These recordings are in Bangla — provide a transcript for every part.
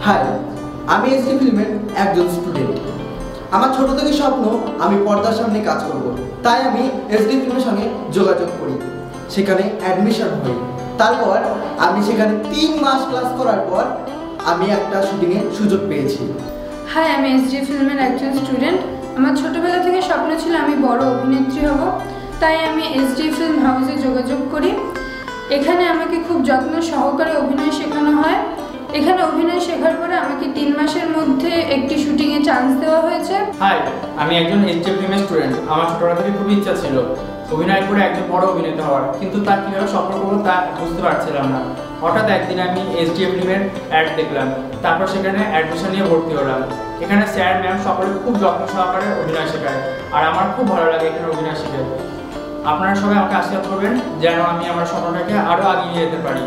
হাই, আমি এসডি ফিল্মের একজন স্টুডেন্ট। আমার ছোট থেকে স্বপ্ন আমি পর্দার সামনে কাজ করব, তাই আমি এসডি ফিল্মের সঙ্গে যোগাযোগ করি, সেখানে অ্যাডমিশন হই। তারপর আমি সেখানে 3 মাস ক্লাস করার পর আমি একটা শুটিংয়ের সুযোগ পেয়েছি। হাই, আমি এসডি ফিল্মের একজন স্টুডেন্ট। আমার ছোটবেলা থেকে স্বপ্ন ছিল আমি বড় অভিনেত্রী হব, তাই আমি এসডি ফিল্ম হাউসে যোগাযোগ করি। এখানে আমাকে খুব যত্ন সহকারে অভিনয় শেখানো হয়। এখানে অভিনয় শেখার পরে আমাকে 3 মাসের মধ্যে একটি শুটিংয়ে চান্স দেওয়া হয়েছে। হাই, আমি একজন এসডি ফিল্মের স্টুডেন্ট। আমার ছোটবেলা থেকে খুব ইচ্ছা ছিল অভিনয় করে একজন বড় অভিনেতা হওয়ার, কিন্তু তা কীভাবে সফল করবো তা বুঝতে পারছিলাম না। হঠাৎ একদিন আমি এসডি ফিল্মের অ্যাড দেখলাম, তারপর সেখানে অ্যাডমিশন নিয়ে ভর্তি হলাম। এখানে স্যার ম্যাম সকলে খুব যত্ন সহকারে অভিনয় শেখায়, আর আমার খুব ভালো লাগে এখানে অভিনয় শিখে। আপনারা সবাই আমাকে আশীর্বাদ করবেন যেন আমি আমার স্বপ্নটাকে আরও আগিয়ে নিয়ে যেতে পারি।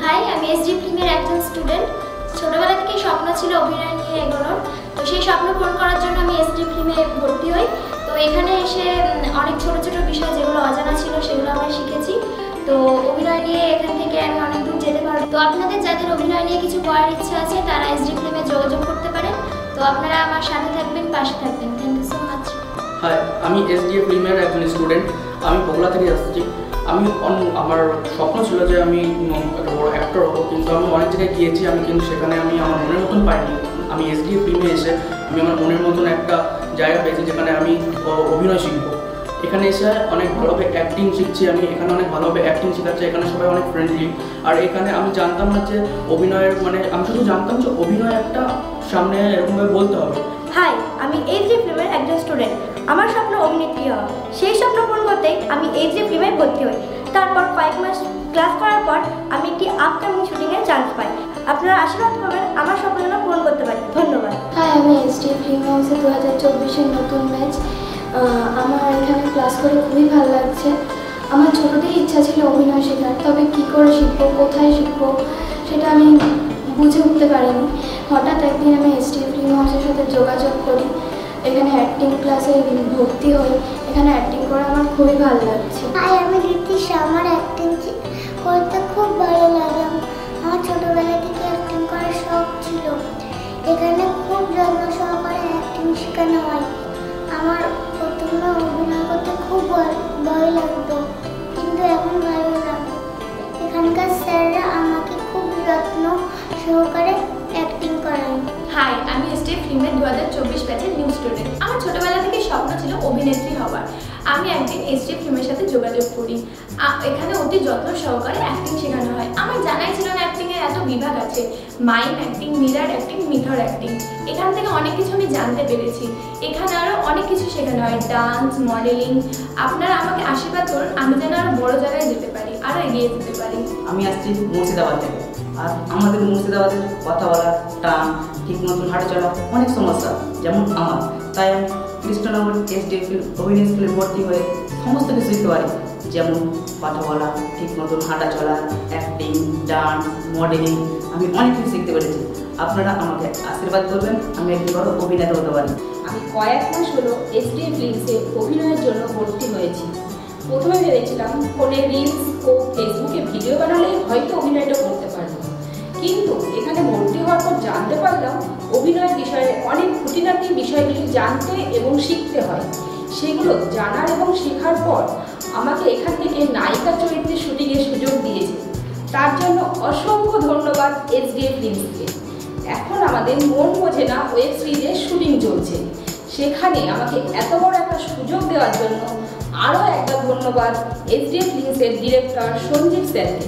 হাই, আমি এসডি ফিল্মের একজন স্টুডেন্ট। ছোটবেলা থেকেই স্বপ্ন ছিল অভিনয় নিয়ে এগোনোর, তো সেই স্বপ্ন পূরণ করার জন্য আমি এসডি ফিল্মে ভর্তি হই। তো এখানে এসে অনেক ছোট ছোট বিষয় যেগুলো অজানা ছিল সেগুলো আমরা শিখেছি। তো অভিনয় নিয়ে এখান থেকে আমি অনেক দূর যেতে পারবো। তো আপনাদের যাদের অভিনয় নিয়ে কিছু করার ইচ্ছা আছে তারা এসডি ফিল্মে যোগাযোগ করতে পারেন। তো আপনারা আমার সাথে থাকবেন, পাশে থাকবেন। Thank you so much. Hi, আমি এসডি ফিল্মের একজন স্টুডেন্ট। আমি বগুড়া থেকে আসছি। আমার স্বপ্ন ছিল যে আমি একটা বড় অ্যাক্টর হবো, কিন্তু আমি অনেক জায়গায় গিয়েছি, কিন্তু সেখানে আমি আমার মনের মতন পাইনি। আমি এসডি ফিল্মে এসে আমি আমার মনের মতন একটা জায়গা পেয়েছি যেখানে আমি অভিনয় শিখবো। এখানে এসে অনেক ভালোভাবে অ্যাক্টিং শিখছি আমি। এখানে অনেক ভালোভাবে অ্যাক্টিং শেখাচ্ছে। এখানে সবাই অনেক ফ্রেন্ডলি। আর এখানে আমি জানতাম না যে অভিনয়ের আমি শুধু জানতাম যে অভিনয় একটা সামনে এরকমভাবে বলতে হবে। হাই, আমি এসডি ফিল্মের একজন স্টুডেন্ট। আমার স্বপ্ন অভিনেত্রী হওয়া। সেই স্বপ্ন পূরণ করতে আমি এসডি ফিল্মে ভর্তি হই। তারপর কয়েক মাস ক্লাস করার পর আমি একটি আপকামিং শুটিংয়ে চান্স পাই। আপনারা আশীর্বাদ করবেন আমার স্বপ্ন যেন পূরণ করতে পারি। ধন্যবাদ। হাই, আমি এসডি ফিল্ম হাউসে 2024-এর নতুন ব্যাচ। আমার এখানে ক্লাস করে খুবই ভালো লাগছে। আমার ছোটোতেই ইচ্ছা ছিল অভিনয় শেখার, তবে কী করে শিখবো, কোথায় শিখবো সেটা আমি বুঝে উঠতে পারিনি। হঠাৎ একদিন আমি এসডি ফিল্ম হাউসের সাথে যোগাযোগ করি। এখানে অ্যাক্টিং ক্লাসে ভর্তি হই। এখানে অ্যাক্টিং করে আমার খুবই ভালো লাগছে। হাই, আমি ঋতিশা। আমার অ্যাক্টিং করতে খুব ভালো লাগে। আমার ছোটোবেলা থেকে অ্যাক্টিং করার শখ ছিল। এখানে খুব যত্ন সহকারে অ্যাক্টিং শেখানো হয়। আমার প্রথমে অভিনয় করতে খুব ভয় লাগতো, কিন্তু এখন ভালো লাগে। এখানকার স্যাররা আমাকে খুব যত্ন সহকারে অ্যাক্টিং করায়। হাই, আমি এসডি ফিল্মের 2024 ব্যাচের নিউ স্টুডেন্ট। আমার ছোটবেলা থেকে স্বপ্ন ছিল অভিনেত্রী হওয়ার। আমি একদিন এসডি ফিল্মের সাথে যোগাযোগ করি। এখানে অতি যত্ন সহকারে অ্যাক্টিং শেখানো হয়। আমার জানাই ছিল না অ্যাক্টিংয়ের এত বিভাগ আছে। মাইম অ্যাক্টিং, মিরর অ্যাক্টিং, মিথর অ্যাক্টিং। এখান থেকে অনেক কিছু আমি জানতে পেরেছি। এখানে আরও অনেক কিছু শেখানো হয়, ডান্স, মডেলিং। আপনারা আমাকে আশীর্বাদ করুন আমি যেন আরও বড় জায়গায় যেতে পারি, আরও এগিয়ে যেতে পারি। আমি আসছি মুর্শিদাবাদ থেকে। আর আমাদের মুর্শিদাবাদের কথা বলা, টান, ঠিক মতন হাঁটা চলা অনেক সমস্যা, যেমন আমার। তাই আমি কৃষ্ণনগর এসডি অভিনয় স্কুলে ভর্তি হয়ে সমস্ত কিছু শিখতে পারি, যেমন কথা বলা, ঠিক মতন হাঁটা চলা, অ্যাক্টিং, ডান্স, মডেলিং। আমি অনেক কিছু শিখতে পেরেছি। আপনারা আমাকে আশীর্বাদ করবেন আমি একটি বড় অভিনেতা হতে পারি। আমি কয়েক মাস হলো এসডি ফিল্মসে অভিনয়ের জন্য ভর্তি হয়েছি। প্রথমে ভেবেছিলাম ফোনে রিলস ও ফেসবুকে ভিডিও বানালেই হয়তো অভিনয়টা করতে পারবো, কিন্তু এখানে ভর্তি হওয়ার পর জানতে পারলাম অভিনয়ের বিষয়ে অনেক খুঁটিনাটি বিষয়গুলি জানতে এবং শিখতে হয়। সেগুলো জানার এবং শেখার পর আমাকে এখান থেকে নায়িকা চরিত্রের শুটিংয়ের সুযোগ দিয়েছে। তার জন্য অসংখ্য ধন্যবাদ এসডি ফিল্মসকে। এখন আমাদের মন বোঝে না ওয়েব সিরিজের শুটিং চলছে, সেখানে আমাকে এত বড় একটা সুযোগ দেওয়ার জন্য আরও একবার ধন্যবাদ এসডি ফিল্মসের ডিরেক্টর সঞ্জীব স্যারকে।